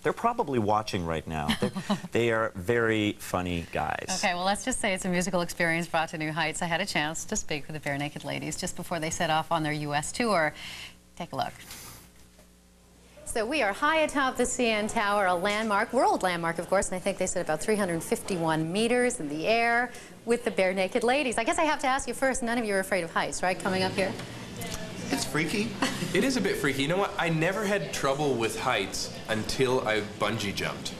They're probably watching right now. They are very funny guys. Okay, well, let's just say it's a musical experience brought to new heights. I had a chance to speak with the Bare Naked Ladies just before they set off on their U.S. tour. Take a look. So we are high atop the CN Tower, a landmark, world landmark, of course, and I think they said about 351 meters in the air with the Bare Naked Ladies. I guess I have to ask you first, none of you are afraid of heights, right, coming up here? It's freaky. It is a bit freaky. You know what? I never had trouble with heights until I bungee jumped.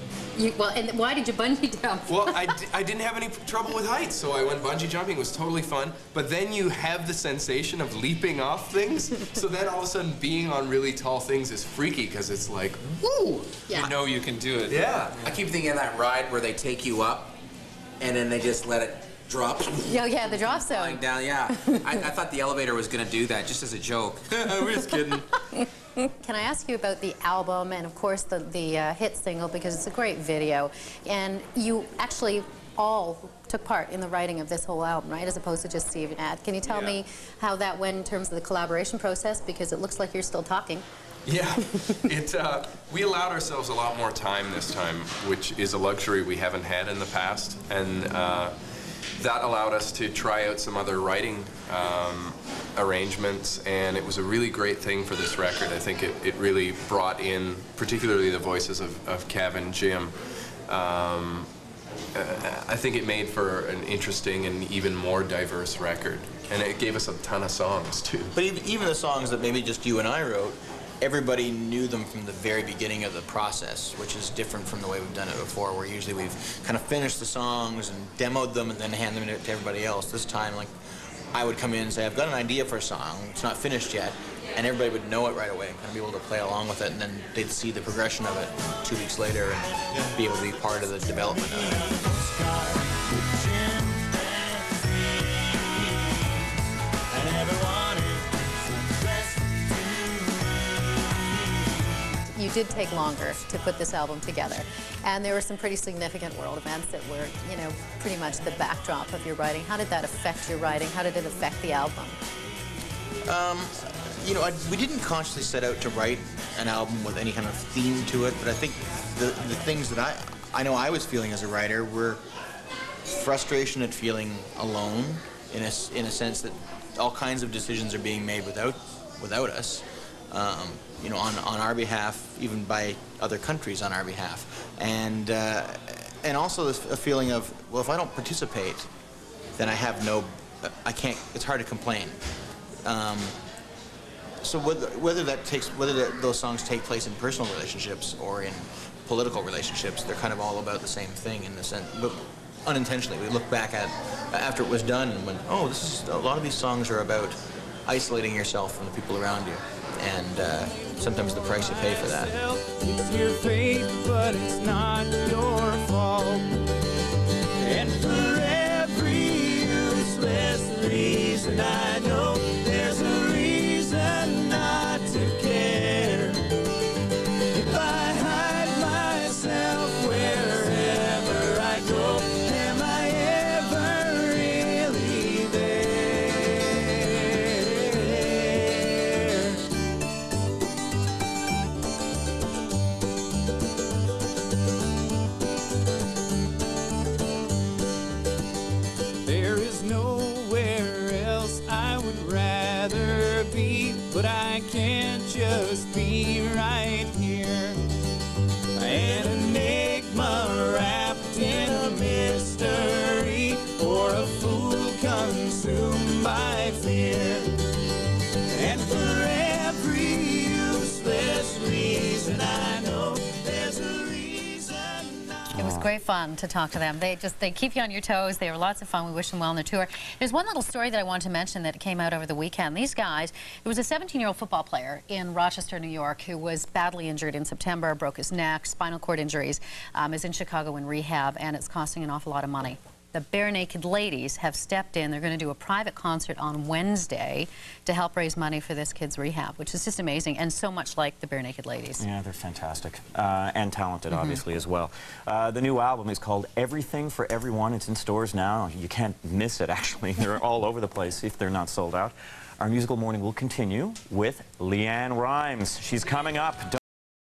Well, and why did you bungee jump? Well, I didn't have any trouble with heights, so I went bungee jumping. It was totally fun. But then you have the sensation of leaping off things. So then all of a sudden being on really tall things is freaky because it's like, woo! Yeah. You know you can do it. Yeah. I keep thinking of that ride where they take you up and then they just let it drop. Yeah, the drop zone. Flying down, yeah. I thought the elevator was going to do that just as a joke. We're just kidding. Can I ask you about the album and, of course, the hit single, because it's a great video. And you actually all took part in the writing of this whole album, right, as opposed to just Steve and Ad. Can you tell me how that went in terms of the collaboration process? Because it looks like you're still talking. Yeah, we allowed ourselves a lot more time this time, which is a luxury we haven't had in the past. And that allowed us to try out some other writing arrangements, and it was a really great thing for this record. I think it really brought in, particularly the voices of Kev and Jim. I think it made for an interesting and even more diverse record, and it gave us a ton of songs too. But even the songs that maybe just you and I wrote, everybody knew them from the very beginning of the process, which is different from the way we've done it before, where usually we've kind of finished the songs and demoed them and then hand them to everybody else. This time, like, I would come in and say, I've got an idea for a song, it's not finished yet, and everybody would know it right away and kind of be able to play along with it, and then they'd see the progression of it 2 weeks later and be able to be part of the development of it. You did take longer to put this album together, and there were some pretty significant world events that were, you know, pretty much the backdrop of your writing. How did that affect your writing? How did it affect the album? You know, we didn't consciously set out to write an album with any kind of theme to it, but I think the things that I know I was feeling as a writer were frustration at feeling alone, in a sense that all kinds of decisions are being made without us. You know, on our behalf, even by other countries on our behalf, and also a feeling of, well, if I don't participate, then I can't. It's hard to complain. So whether those songs take place in personal relationships or in political relationships, they're kind of all about the same thing in the sense. But unintentionally, we look back at after it was done and went, oh, a lot of these songs are about isolating yourself from the people around you. And sometimes the price you pay for that. It's your fate, but it's not your fault. And for every useless reason, I know there's a reason not to care. If I hide myself wherever I go, am I ever really there? Nowhere else I would rather be, but I can't just be right here. An enigma wrapped in a mystery, or a fool consumed by fear. And for every useless reason, I know there's a reason. It was great fun to talk to them. They keep you on your toes. They were lots of fun. We wish them well on their tour. There's one little story that I want to mention that came out over the weekend. These guys, it was a 17-year-old football player in Rochester, New York, who was badly injured in September, broke his neck, spinal cord injuries, is in Chicago in rehab, and it's costing an awful lot of money. The Bare Naked Ladies have stepped in. They're going to do a private concert on Wednesday to help raise money for this kid's rehab, which is just amazing, and so much like the Bare Naked Ladies. Yeah, they're fantastic. And talented, obviously, as well. The new album is called Everything for Everyone. It's in stores now. You can't miss it, actually. They're all over the place if they're not sold out. Our musical morning will continue with Leanne Rimes. She's coming up.